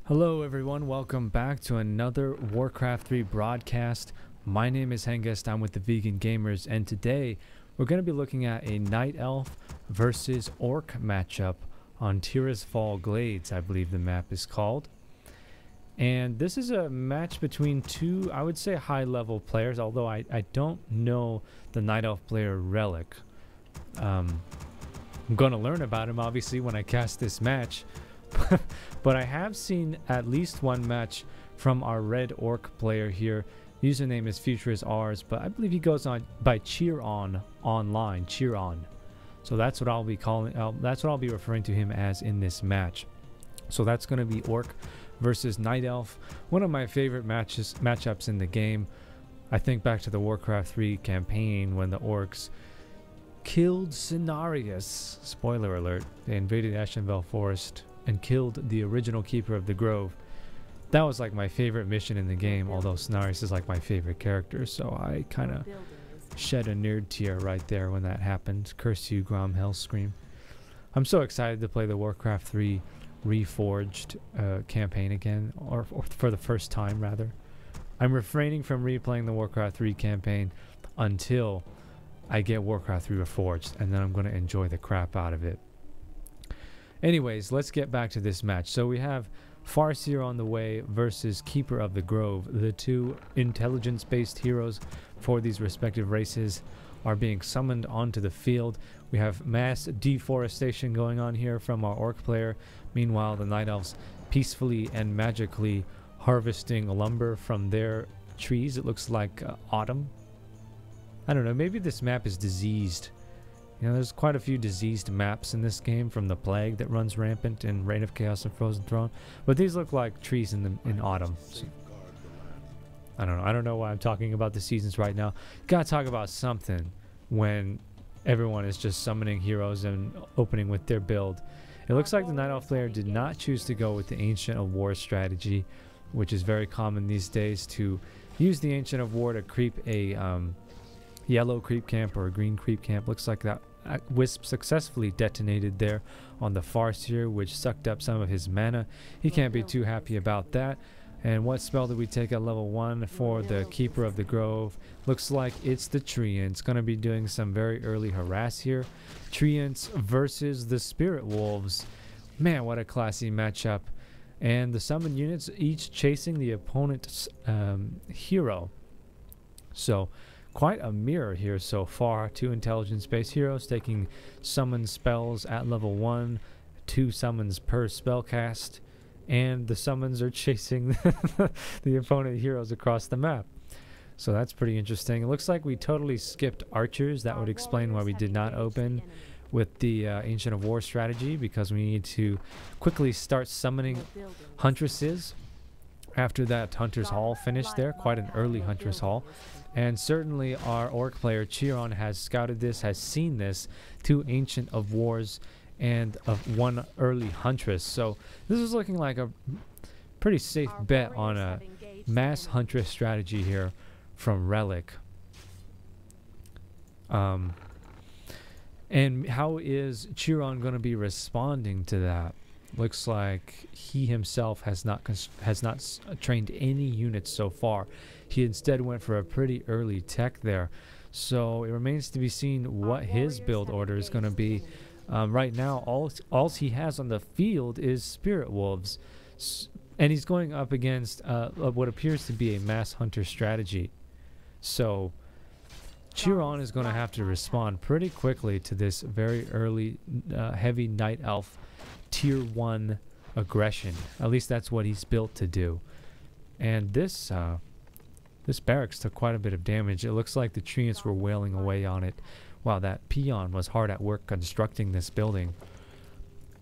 Hello everyone, welcome back to another Warcraft 3 broadcast. My name is Hengest, I'm with the Vegan Gamers, and today we're going to be looking at a Night Elf versus Orc matchup on Tirisfal Glades, I believe the map is called. And this is a match between two, I would say, high-level players, although I don't know the Night Elf player Rellik. I'm going to learn about him, obviously, when I cast this match. But I have seen at least one match from our red orc player here. Username is Future is ours, but I believe he goes on by CheerOn online, CheerOn. So that's what I'll be calling. That's what I'll be referring to him as in this match. So that's going to be Orc versus Night Elf, one of my favorite matchups in the game. I think back to the Warcraft 3 campaign when the orcs killed Cenarius. Spoiler alert: they invaded Ashenvale Forest and killed the original Keeper of the Grove. That was like my favorite mission in the game, although Cenarius is like my favorite character, so I kind of shed a nerd tear right there when that happened. Curse you, Grom Hellscream. I'm so excited to play the Warcraft 3 Reforged campaign again, or for the first time rather. I'm refraining from replaying the Warcraft 3 campaign until I get Warcraft 3 Reforged, and then I'm going to enjoy the crap out of it. Anyways, let's get back to this match. So we have Farseer on the way versus Keeper of the Grove. The two intelligence-based heroes for these respective races are being summoned onto the field. We have mass deforestation going on here from our orc player. Meanwhile, the Night Elves peacefully and magically harvesting lumber from their trees. It looks like autumn. I don't know, maybe this map is diseased. You know, there's quite a few diseased maps in this game, from the plague that runs rampant in Reign of Chaos and Frozen Throne, but these look like trees in autumn. So, I don't know why I'm talking about the seasons right now. Gotta talk about something when everyone is just summoning heroes and opening with their build. It looks like the Night Elf player did not choose to go with the Ancient of War strategy, which is very common these days, to use the Ancient of War to creep a yellow creep camp or a green creep camp. Looks like that Wisp successfully detonated there on the Farseer, which sucked up some of his mana. He can't be too happy about that. And what spell did we take at level 1 for the Keeper of the Grove? Looks like it's the Treants. Going to be doing some very early harass here. Treants versus the Spirit Wolves. Man, what a classy matchup. And the summon units each chasing the opponent's hero. So quite a mirror here so far. Two intelligence-based heroes taking summon spells at level 1, 2 summons per spell cast, and the summons are chasing the opponent heroes across the map. So that's pretty interesting. It looks like we totally skipped archers. That would explain why we did not open with the Ancient of War strategy, because we need to quickly start summoning huntresses after that Hunter's Hall finished there. Quite an early Hunter's Hall. And certainly our orc player CheerOn has scouted this, has seen this, 2 Ancient of Wars and 1 early Huntress. So this is looking like a pretty safe bet on a mass Huntress strategy here from Rellik. And how is CheerOn going to be responding to that? Looks like he himself has not trained any units so far. He instead went for a pretty early tech there. So it remains to be seen what his build order is going to be. Right now, all he has on the field is Spirit Wolves. And he's going up against what appears to be a mass hunter strategy. So CheerOn is going to have to respond pretty quickly to this very early heavy Night Elf tier 1 aggression. At least that's what he's built to do. And this barracks took quite a bit of damage. It looks like the treants were wailing away on it while that peon was hard at work constructing this building.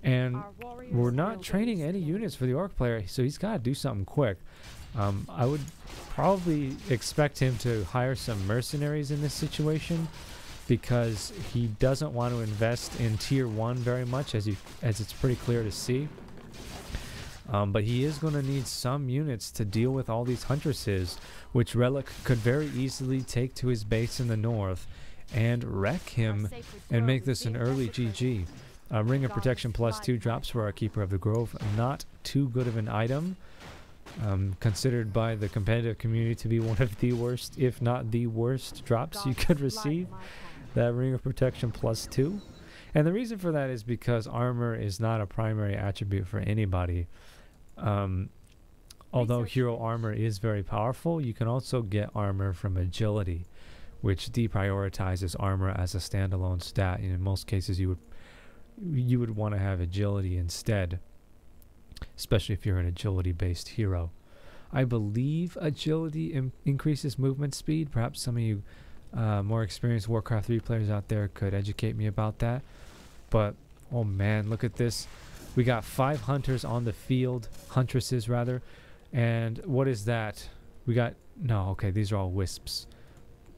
And we're not training any units for the orc player, so he's got to do something quick. I would probably expect him to hire some mercenaries in this situation, because he doesn't want to invest in tier 1 very much, as it's pretty clear to see. But he is going to need some units to deal with all these huntresses, which Rellik could very easily take to his base in the north and wreck him and make this an early GG. Ring of Protection +2 drops for our Keeper of the Grove. Not too good of an item. Considered by the competitive community to be one of the worst, if not the worst, drops you could receive. That Ring of Protection +2. And the reason for that is because armor is not a primary attribute for anybody. Although hero armor is very powerful, you can also get armor from agility, which deprioritizes armor as a standalone stat. And in most cases, you would want to have agility instead, especially if you're an agility-based hero. I believe agility increases movement speed. Perhaps some of you more experienced Warcraft 3 players out there could educate me about that. But, oh man, look at this. We got 5 hunters on the field, huntresses rather. And what is that? We got, no, okay, these are all wisps.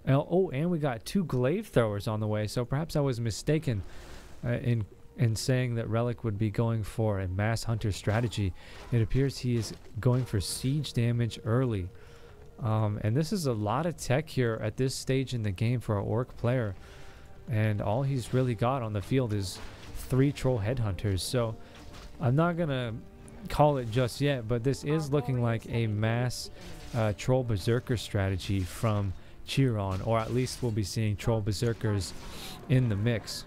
Oh, and we got 2 glaive throwers on the way. So perhaps I was mistaken in saying that Rellik would be going for a mass hunter strategy. It appears he is going for siege damage early. And this is a lot of tech here at this stage in the game for an orc player. And all he's really got on the field is 3 troll headhunters. So I'm not going to call it just yet, but this is looking like a mass troll berserker strategy from CheerOn, or at least we'll be seeing troll berserkers in the mix.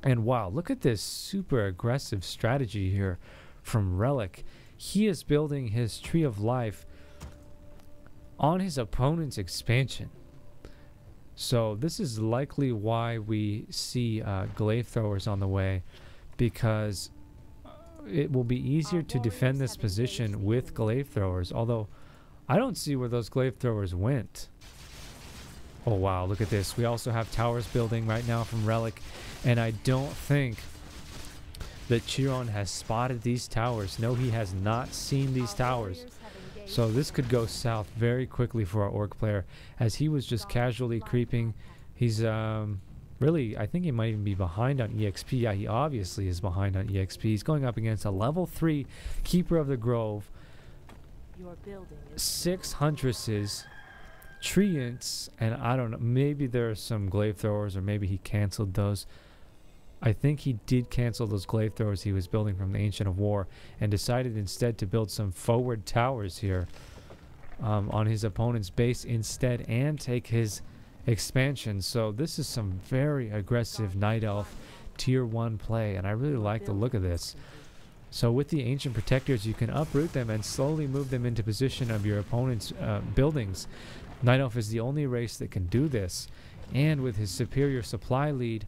And wow, look at this super aggressive strategy here from Rellik. He is building his Tree of Life on his opponent's expansion. So this is likely why we see glaive throwers on the way, because it will be easier to defend this position with glaive throwers, although I don't see where those glaive throwers went. Oh wow, look at this. We also have towers building right now from Rellik, and I don't think that CheerOn has spotted these towers. No, he has not seen these towers. So this could go south very quickly for our orc player, as he was just casually creeping. He's really, I think he might even be behind on EXP. Yeah, he obviously is behind on EXP. He's going up against a level 3 Keeper of the Grove, 6 huntresses, treants, and I don't know, maybe there are some glaive throwers, or maybe he canceled those. I think he did cancel those glaive throwers he was building from the Ancient of War, and decided instead to build some forward towers here on his opponent's base instead, and take his expansion. So this is some very aggressive Night Elf tier 1 play, and I really like the look of this. So with the Ancient Protectors, you can uproot them and slowly move them into position of your opponent's buildings. Night Elf is the only race that can do this, and with his superior supply lead,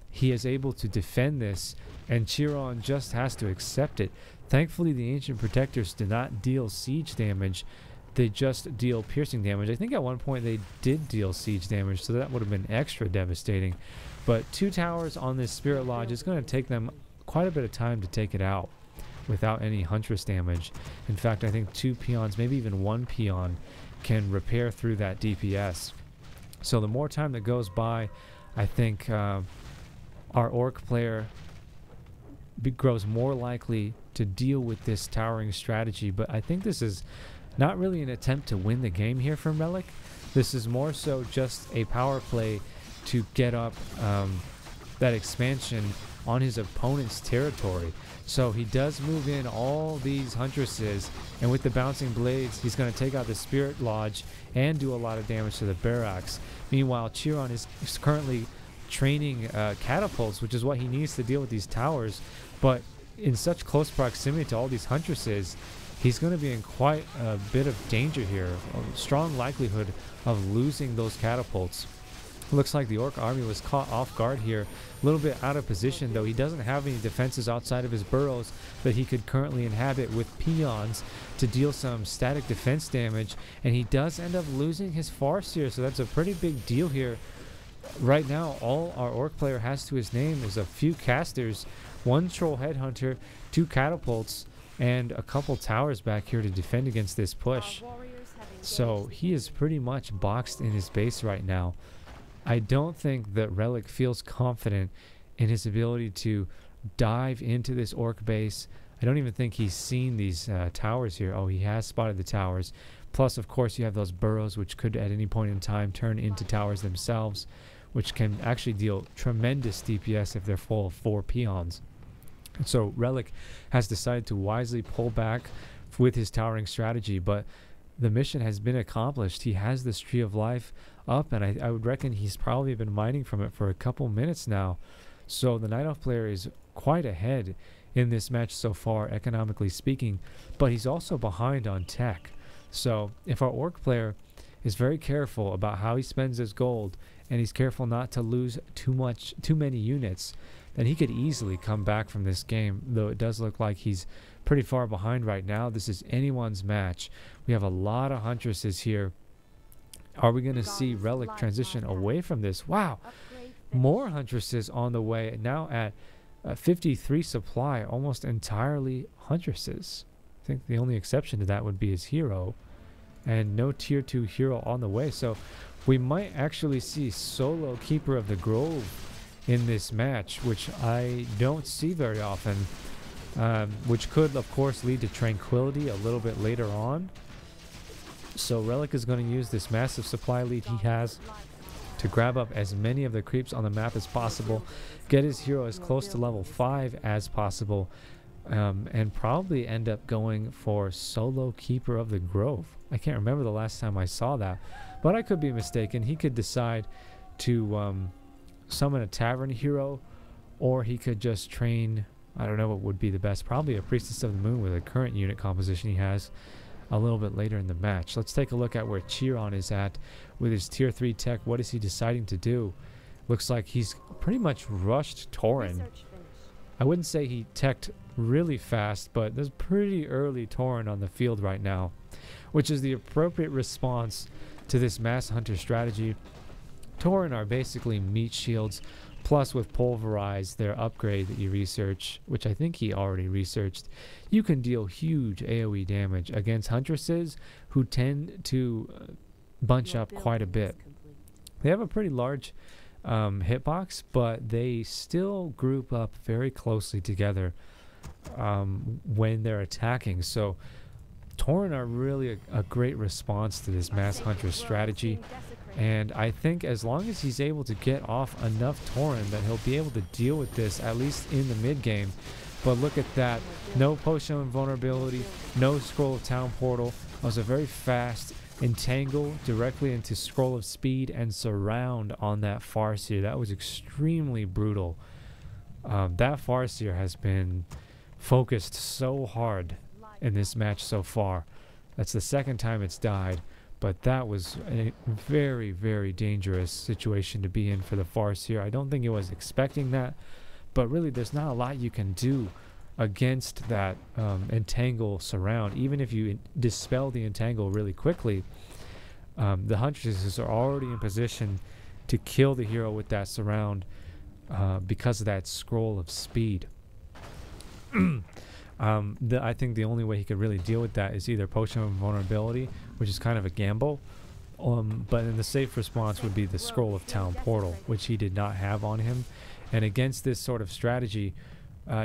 he is able to defend this, and CheerOn just has to accept it. Thankfully, the Ancient Protectors do not deal siege damage. They just deal piercing damage. I think at one point they did deal siege damage, so that would have been extra devastating. But 2 towers on this Spirit Lodge is going to take them quite a bit of time to take it out without any Huntress damage. In fact, I think 2 peons, maybe even 1 peon, can repair through that DPS. So the more time that goes by, I think our orc player grows more likely to deal with this towering strategy. But I think this is not really an attempt to win the game here from Rellik. This is more so just a power play to get up that expansion on his opponent's territory. So he does move in all these huntresses, and with the bouncing blades, he's going to take out the Spirit Lodge and do a lot of damage to the barracks. Meanwhile, CheerOn is currently training catapults, which is what he needs to deal with these towers. But in such close proximity to all these huntresses, he's going to be in quite a bit of danger here. A strong likelihood of losing those catapults. Looks like the orc army was caught off guard here. A little bit out of position, though. He doesn't have any defenses outside of his burrows that he could currently inhabit with peons to deal some static defense damage. And he does end up losing his Farseer, so that's a pretty big deal here. Right now, all our orc player has to his name is a few casters, 1 troll headhunter, 2 catapults, and a couple towers back here to defend against this push. So he is pretty much boxed in his base right now. I don't think that Rellik feels confident in his ability to dive into this orc base. I don't even think he's seen these towers here. Oh, he has spotted the towers. Plus, of course, you have those burrows, which could at any point in time turn into towers themselves, which can actually deal tremendous DPS if they're full of 4 peons. So Rellik has decided to wisely pull back with his towering strategy, but the mission has been accomplished. He has this Tree of Life up, and I would reckon he's probably been mining from it for a couple minutes now. So the Night Elf player is quite ahead in this match so far, economically speaking, but he's also behind on tech. So if our Orc player is very careful about how he spends his gold, and he's careful not to lose too many units, then he could easily come back from this game, though it does look like he's pretty far behind right now. This is anyone's match. We have a lot of Huntresses here. Are we going to see Rellik transition away from this? Wow, more Huntresses on the way, now at 53 supply, almost entirely Huntresses. I think the only exception to that would be his hero, and no tier 2 hero on the way. So we might actually see solo Keeper of the Grove in this match, which I don't see very often, which could of course lead to Tranquility a little bit later on. So Rellik is going to use this massive supply lead he has to grab up as many of the creeps on the map as possible, get his hero as close to level 5 as possible, and probably end up going for solo Keeper of the Grove. I can't remember the last time I saw that, but I could be mistaken. He could decide to summon a tavern hero, or he could just train, I don't know what would be the best, probably a Priestess of the Moon with the current unit composition he has, a little bit later in the match. Let's take a look at where CheerOn is at with his tier 3 tech. What is he deciding to do? Looks like he's pretty much rushed Tauren. I wouldn't say he teched really fast, but there's pretty early Tauren on the field right now, which is the appropriate response to this mass hunter strategy. Tauren are basically meat shields, plus with Pulverize, their upgrade that you research, which I think he already researched, you can deal huge AoE damage against Huntresses who tend to bunch up quite a bit. They have a pretty large hitbox, but they still group up very closely together when they're attacking. So Tauren are really a great response to this mass hunter strategy, and I think as long as he's able to get off enough Tauren that he'll be able to deal with this, at least in the mid game. But look at that, no potion of invulnerability, no scroll of town portal. It was a very fast entangle directly into scroll of speed and surround on that Farseer. That was extremely brutal. That Farseer has been focused so hard in this match so far. That's the second time it's died, but that was a very, very dangerous situation to be in for the Farseer. I don't think it was expecting that, but really there's not a lot you can do against that entangle surround. Even if you dispel the entangle really quickly, the Huntresses are already in position to kill the hero with that surround because of that scroll of speed. I think the only way he could really deal with that is either Potion of Invulnerability, which is kind of a gamble, but then the safe response would be the Scroll of Town Portal, which he did not have on him. And against this sort of strategy,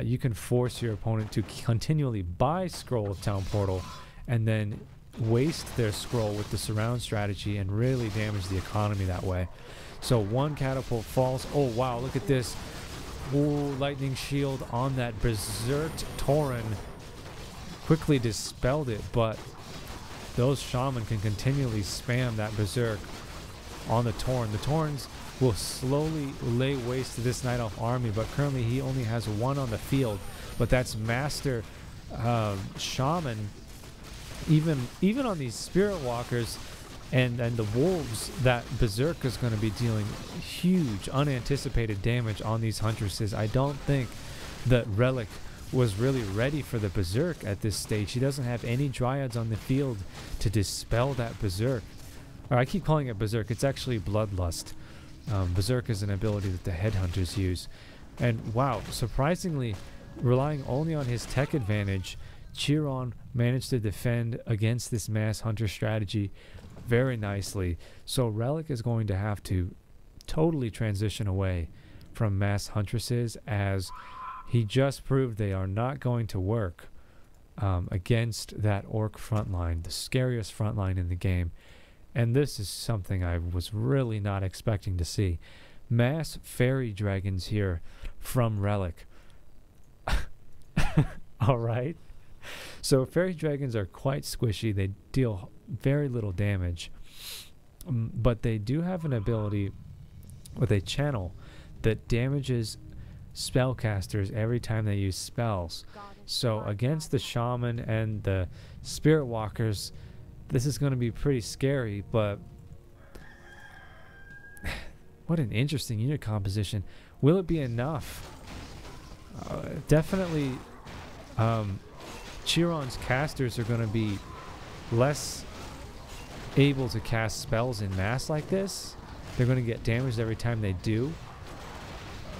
you can force your opponent to continually buy Scroll of Town Portal and then waste their scroll with the surround strategy and really damage the economy that way. So one catapult falls. Oh wow, look at this. Ooh, lightning shield on that berserked Tauren. Quickly dispelled it, but those shaman can continually spam that berserk on the Tauren. The Taurens will slowly lay waste to this Night Elf army, but currently he only has one on the field, but that's Master Shaman. Even on these Spirit Walkers and the wolves, that berserk is going to be dealing huge unanticipated damage on these Huntresses. I don't think that Rellik was really ready for the berserk at this stage. He doesn't have any dryads on the field to dispel that berserk. Or I keep calling it berserk, it's actually bloodlust. Berserk is an ability that the headhunters use. And wow, surprisingly, relying only on his tech advantage, CheerOn managed to defend against this mass hunter strategy very nicely. So Rellik is going to have to totally transition away from mass huntresses, as he just proved they are not going to work against that orc frontline, the scariest frontline in the game. And this is something I was really not expecting to see. Mass Faerie Dragons here from Rellik. All right. So Faerie Dragons are quite squishy. They deal very little damage. But they do have an ability with a channel that damages spellcasters every time they use spells. So against the shaman and the spirit walkers, this is going to be pretty scary, but what an interesting unit composition. Will it be enough? Definitely CheerOn's casters are going to be less able to cast spells in mass like this. They're going to get damaged every time they do.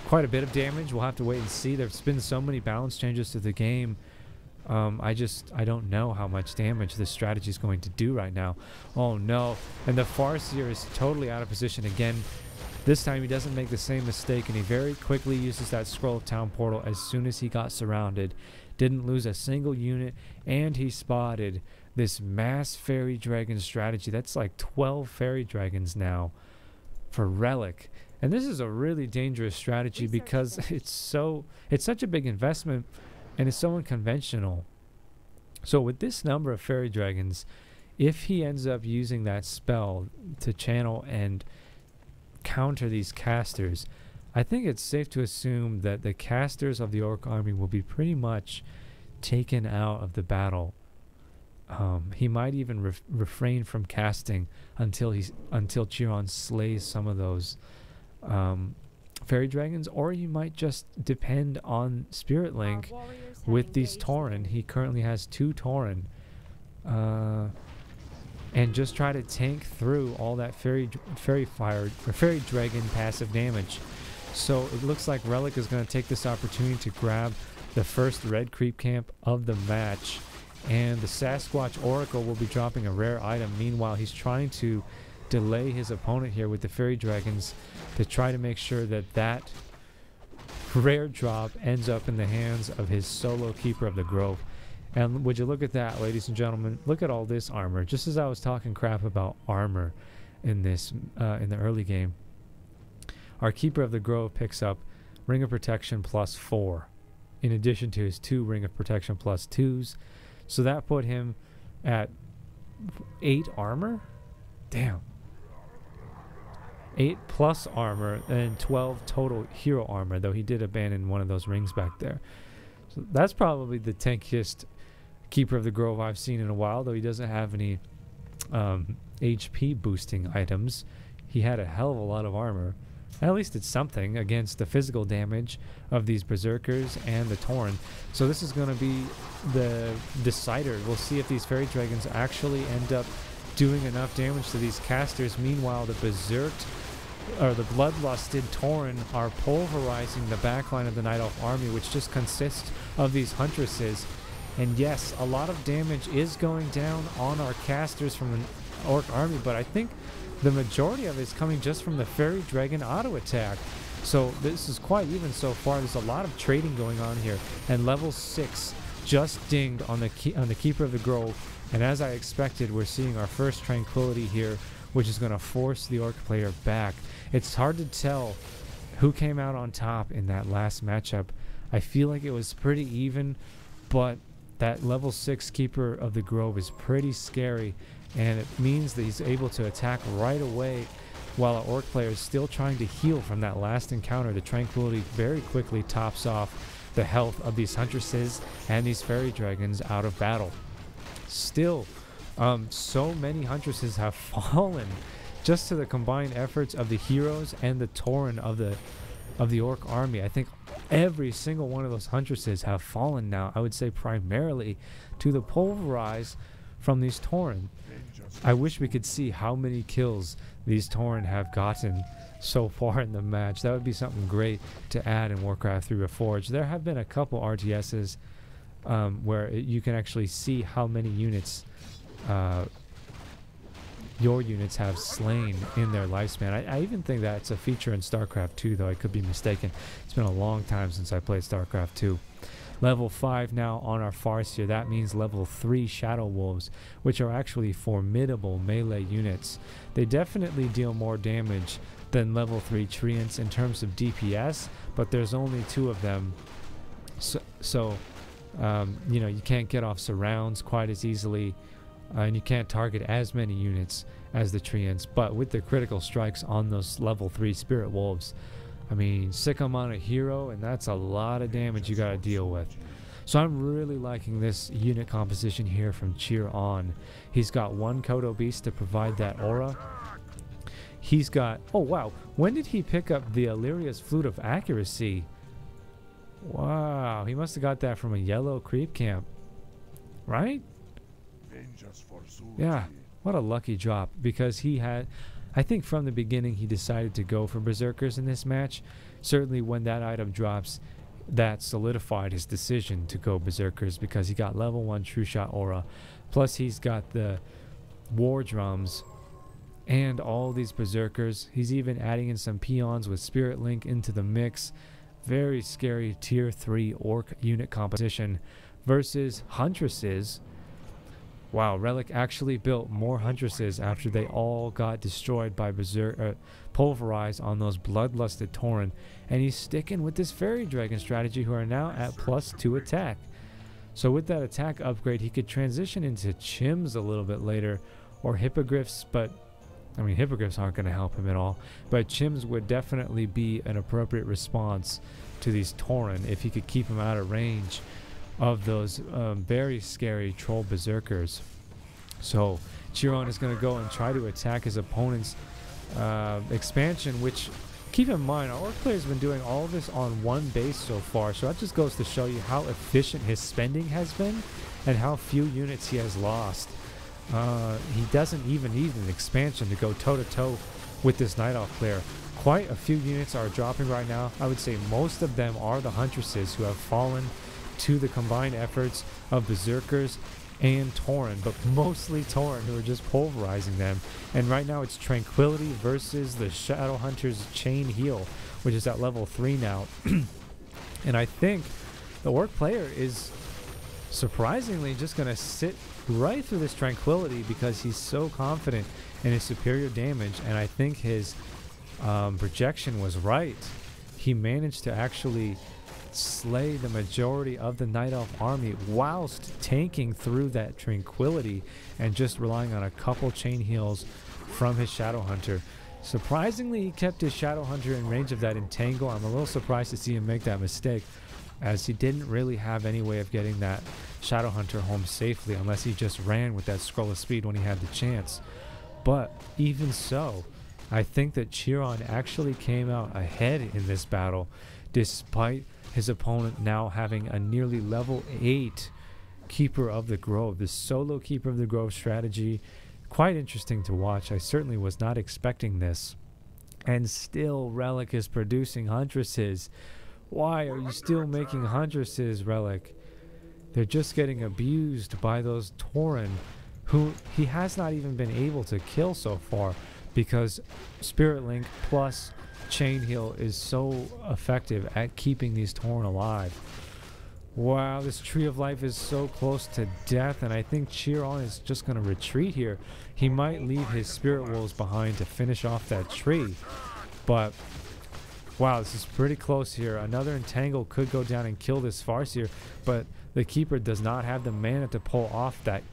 Quite a bit of damage. We'll have to wait and see. There's been so many balance changes to the game. I don't know how much damage this strategy is going to do right now. Oh no. And the Farseer is totally out of position again. This time he doesn't make the same mistake, and he very quickly uses that Scroll of Town portal as soon as he got surrounded. Didn't lose a single unit, and he spotted this mass Faerie Dragon strategy. That's like 12 Faerie Dragons now for Rellik. And this is a really dangerous strategy because it's such a big investment and it's so unconventional. So with this number of Faerie Dragons, if he ends up using that spell to channel and counter these casters, I think it's safe to assume that the casters of the Orc army will be pretty much taken out of the battle. He might even refrain from casting until CheerOn slays some of those Faerie Dragons, or you might just depend on Spirit Link with these Tauren. He currently has 2 Tauren, and just try to tank through all that Faerie Dragon passive damage. So it looks like Rellik is going to take this opportunity to grab the first red creep camp of the match, and the Sasquatch Oracle will be dropping a rare item. Meanwhile, he's trying to delay his opponent here with the Faerie Dragons to try to make sure that that rare drop ends up in the hands of his solo Keeper of the Grove. And would you look at that, ladies and gentlemen? Look at all this armor. Just as I was talking crap about armor in this in the early game, our Keeper of the Grove picks up Ring of Protection +4 in addition to his 2 Ring of Protection +2s. So that put him at 8 armor. Damn. 8+ armor and 12 total hero armor, though he did abandon one of those rings back there. So that's probably the tankiest Keeper of the Grove I've seen in a while, though he doesn't have any HP boosting items. He had a hell of a lot of armor. At least it's something against the physical damage of these Berserkers and the Tauren. So this is going to be the decider. We'll see if these Faerie Dragons actually end up doing enough damage to these casters. Meanwhile, the the Bloodlusted Tauren are pulverizing the backline of the Night Elf army, which just consists of these Huntresses. And yes, a lot of damage is going down on our casters from the Orc army, but I think the majority of it is coming just from the Faerie Dragon auto attack. So this is quite even so far. There's a lot of trading going on here, and level 6 just dinged on the Keeper of the Grove. And as I expected, we're seeing our first Tranquility here, which is going to force the Orc player back. It's hard to tell who came out on top in that last matchup. I feel like it was pretty even, but that level 6 Keeper of the Grove is pretty scary, and it means that he's able to attack right away while our Orc player is still trying to heal from that last encounter. The Tranquility very quickly tops off the health of these Huntresses and these Faerie Dragons out of battle. Still, so many Huntresses have fallen just to the combined efforts of the heroes and the Tauren of the Orc army. I think every single one of those Huntresses have fallen now. I would say primarily to the pulverize from these Tauren. I wish we could see how many kills these Tauren have gotten so far in the match. That would be something great to add in Warcraft III Reforged. There have been a couple RTSs where you can actually see how many units your units have slain in their lifespan. I even think that's a feature in StarCraft II, though I could be mistaken. It's been a long time since I played StarCraft II. Level 5 now on our Farseer. That means level 3 Shadow Wolves, which are actually formidable melee units. They definitely deal more damage than level 3 Treants in terms of DPS, but there's only 2 of them. So You know, you can't get off surrounds quite as easily, and you can't target as many units as the treants. But with the critical strikes on those level 3 spirit wolves, I mean, sick them on a hero, and that's a lot of damage you got to deal with. So I'm really liking this unit composition here from CheerOn. He's got one Kodo Beast to provide that aura. He's got, oh wow, when did he pick up the Illyria's Flute of Accuracy? Wow, he must have got that from a yellow creep camp, right? Yeah, what a lucky drop, because he had, I think from the beginning he decided to go for Berserkers in this match. Certainly when that item drops, that solidified his decision to go Berserkers, because he got level 1 True Shot aura, plus he's got the War Drums and all these Berserkers. He's even adding in some peons with Spirit Link into the mix. Very scary tier 3 orc unit composition versus Huntresses. Wow, Rellik actually built more Huntresses after they all got destroyed by pulverized on those bloodlusted Tauren, and he's sticking with this Faerie Dragon strategy, who are now at +2 attack. So with that attack upgrade, he could transition into Chims a little bit later, or Hippogriffs, but I mean, Hippogriffs aren't going to help him at all, but Chims would definitely be an appropriate response to these Tauren if he could keep him out of range of those very scary troll berserkers. So CheerOn is going to go and try to attack his opponent's expansion, which, keep in mind, our orc player's been doing all of this on one base so far, so that just goes to show you how efficient his spending has been and how few units he has lost. He doesn't even need an expansion to go toe-to-toe with this Night Elf player. Quite a few units are dropping right now. I would say most of them are the Huntresses, who have fallen to the combined efforts of Berserkers and Tauren, but mostly Tauren, who are just pulverizing them. And right now it's Tranquility versus the Shadowhunter's Chain Heal, which is at level 3 now. And I think the orc player is surprisingly just going to sit right through this Tranquility, because he's so confident in his superior damage, and I think his projection was right. He managed to actually slay the majority of the Night Elf army whilst tanking through that Tranquility and just relying on a couple chain heals from his Shadowhunter. Surprisingly, he kept his Shadowhunter in range of that Entangle. I'm a little surprised to see him make that mistake, as he didn't really have any way of getting that Shadowhunter home safely unless he just ran with that Scroll of Speed when he had the chance. But even so, I think that CheerOn actually came out ahead in this battle, despite his opponent now having a nearly level 8 Keeper of the Grove. This solo Keeper of the Grove strategy, quite interesting to watch. I certainly was not expecting this. And still Rellik is producing Huntresses. Why are you still making Huntresses, Rellik? They're just getting abused by those Tauren, who he has not even been able to kill so far, because Spirit Link plus Chain Heal is so effective at keeping these Tauren alive. Wow, this Tree of Life is so close to death, and I think CheerOn is just going to retreat here. He might leave his Spirit Wolves behind to finish off that tree, but wow, this is pretty close here. Another Entangle could go down and kill this Farseer, but the Keeper does not have the mana to pull off that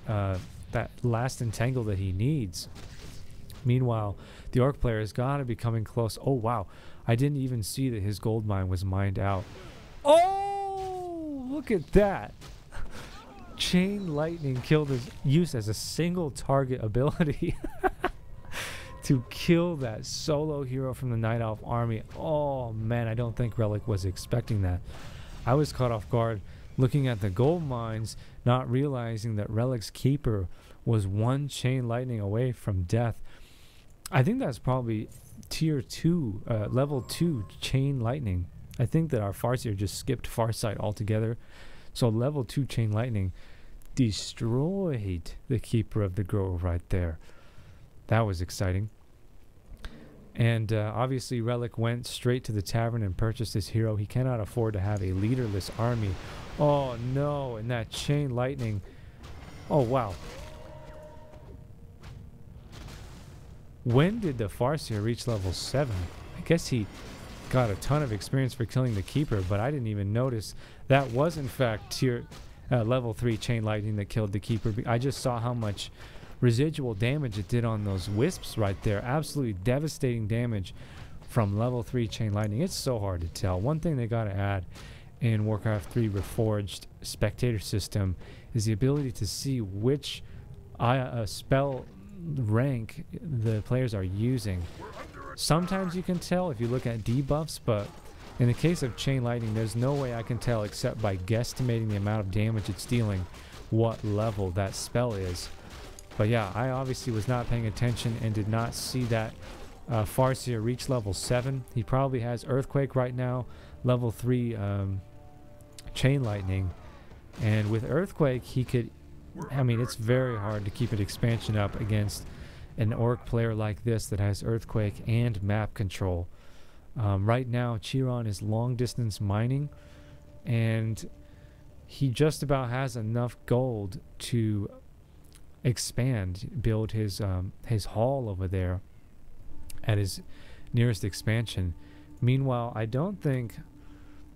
that last Entangle that he needs. Meanwhile, the Orc player has got to be coming close. Oh wow, I didn't even see that his gold mine was mined out. Oh, look at that. Chain Lightning killed his use as a single target ability to kill that solo hero from the Night Elf army. Oh man, I don't think Rellik was expecting that. I was caught off guard looking at the gold mines, not realizing that Relik's Keeper was one Chain Lightning away from death. I think that's probably tier 2, level 2 Chain Lightning. I think that our Farseer just skipped Farsight altogether. So level 2 Chain Lightning destroyed the Keeper of the Grove right there. That was exciting. And obviously Rellik went straight to the tavern and purchased his hero. He cannot afford to have a leaderless army. Oh no, and that Chain Lightning. Oh wow. When did the Farseer reach level 7? I guess he got a ton of experience for killing the Keeper, but I didn't even notice that was in fact level 3 Chain Lightning that killed the Keeper. I just saw how much residual damage it did on those wisps right there. Absolutely devastating damage from level 3 Chain Lightning. It's so hard to tell. One thing they got to add in Warcraft 3 Reforged spectator system is the ability to see which spell rank the players are using. Sometimes you can tell if you look at debuffs, but in the case of Chain Lightning, there's no way I can tell except by guesstimating the amount of damage it's dealing, what level that spell is. But yeah, I obviously was not paying attention and did not see that Farseer reach level 7. He probably has Earthquake right now, level 3 Chain Lightning. And with Earthquake, he could... I mean, it's very hard to keep an expansion up against an Orc player like this that has Earthquake and map control. Right now, CheerOn is long distance mining, and he just about has enough gold to expand, build his hall over there at his nearest expansion. Meanwhile, I don't think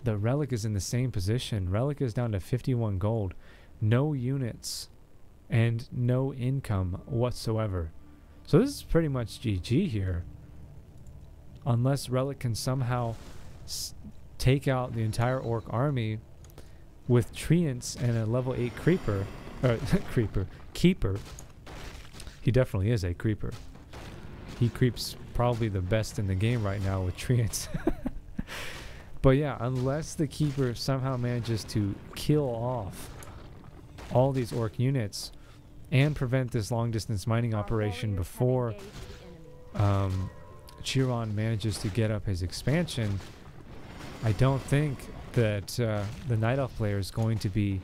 the Rellik is in the same position. Rellik is down to 51 gold, no units, and no income whatsoever. So this is pretty much GG here. Unless Rellik can somehow take out the entire Orc army with Treants and a level 8 Creeper. Keeper. He definitely is a Creeper. He creeps probably the best in the game right now with Treants. But yeah, unless the Keeper somehow manages to kill off all these Orc units and prevent this long distance mining operation before CheerOn manages to get up his expansion, I don't think that the Night Elf player is going to be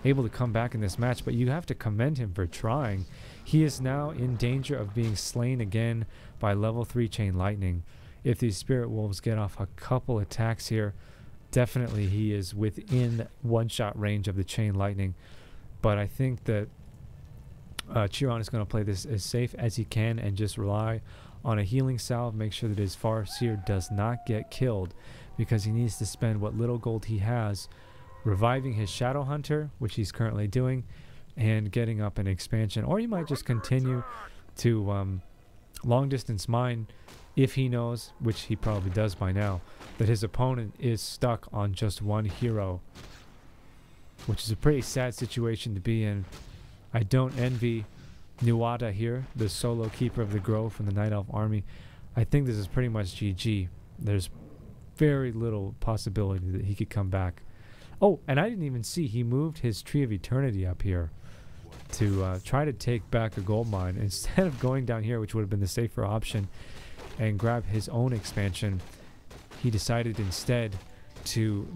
able to come back in this match. But you have to commend him for trying. He is now in danger of being slain again by level 3 Chain Lightning. If these Spirit Wolves get off a couple attacks here, definitely he is within one-shot range of the Chain Lightning. But I think that CheerOn is going to play this as safe as he can and just rely on a healing salve, make sure that his Farseer does not get killed, because he needs to spend what little gold he has reviving his Shadow Hunter, which he's currently doing, and getting up an expansion. Or he might just continue to long distance mine if he knows, which he probably does by now, that his opponent is stuck on just one hero, which is a pretty sad situation to be in. I don't envy Nuada here, the solo Keeper of the Grove from the Night Elf army. I think this is pretty much GG. There's very little possibility that he could come back. Oh, and I didn't even see he moved his Tree of Eternity up here to try to take back a gold mine. Instead of going down here, which would have been the safer option, and grab his own expansion, he decided instead to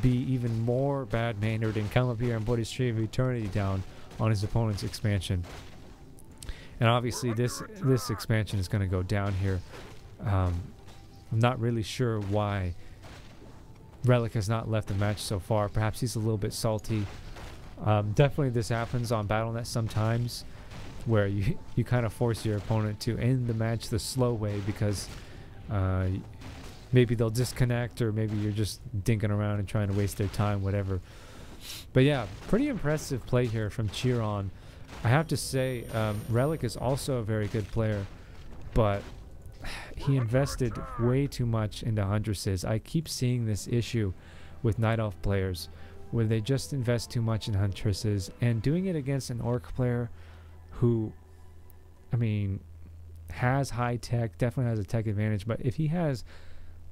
be even more bad-mannered and come up here and put his Tree of Eternity down on his opponent's expansion. And obviously this expansion is going to go down here. I'm not really sure why Rellik has not left the match so far. Perhaps he's a little bit salty. Definitely this happens on Battle.net sometimes, where you kind of force your opponent to end the match the slow way because maybe they'll disconnect, or maybe you're just dinking around and trying to waste their time, whatever. But yeah, pretty impressive play here from CheerOn. I have to say, Rellik is also a very good player, but he invested way too much into Huntresses. I keep seeing this issue with Night Elf players, where they just invest too much in Huntresses, and doing it against an Orc player who, I mean, has high tech, definitely has a tech advantage, but if he has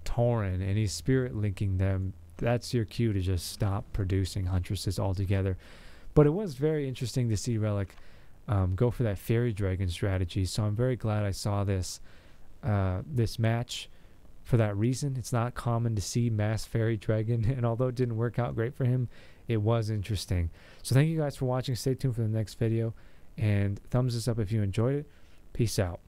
Tauren and he's spirit linking them, that's your cue to just stop producing Huntresses altogether. But it was very interesting to see Rellik go for that Faerie Dragon strategy, so I'm very glad I saw this this match for that reason. It's not common to see mass Faerie Dragon, and although it didn't work out great for him, it was interesting. So thank you guys for watching. Stay tuned for the next video, and thumbs us up if you enjoyed it. Peace out.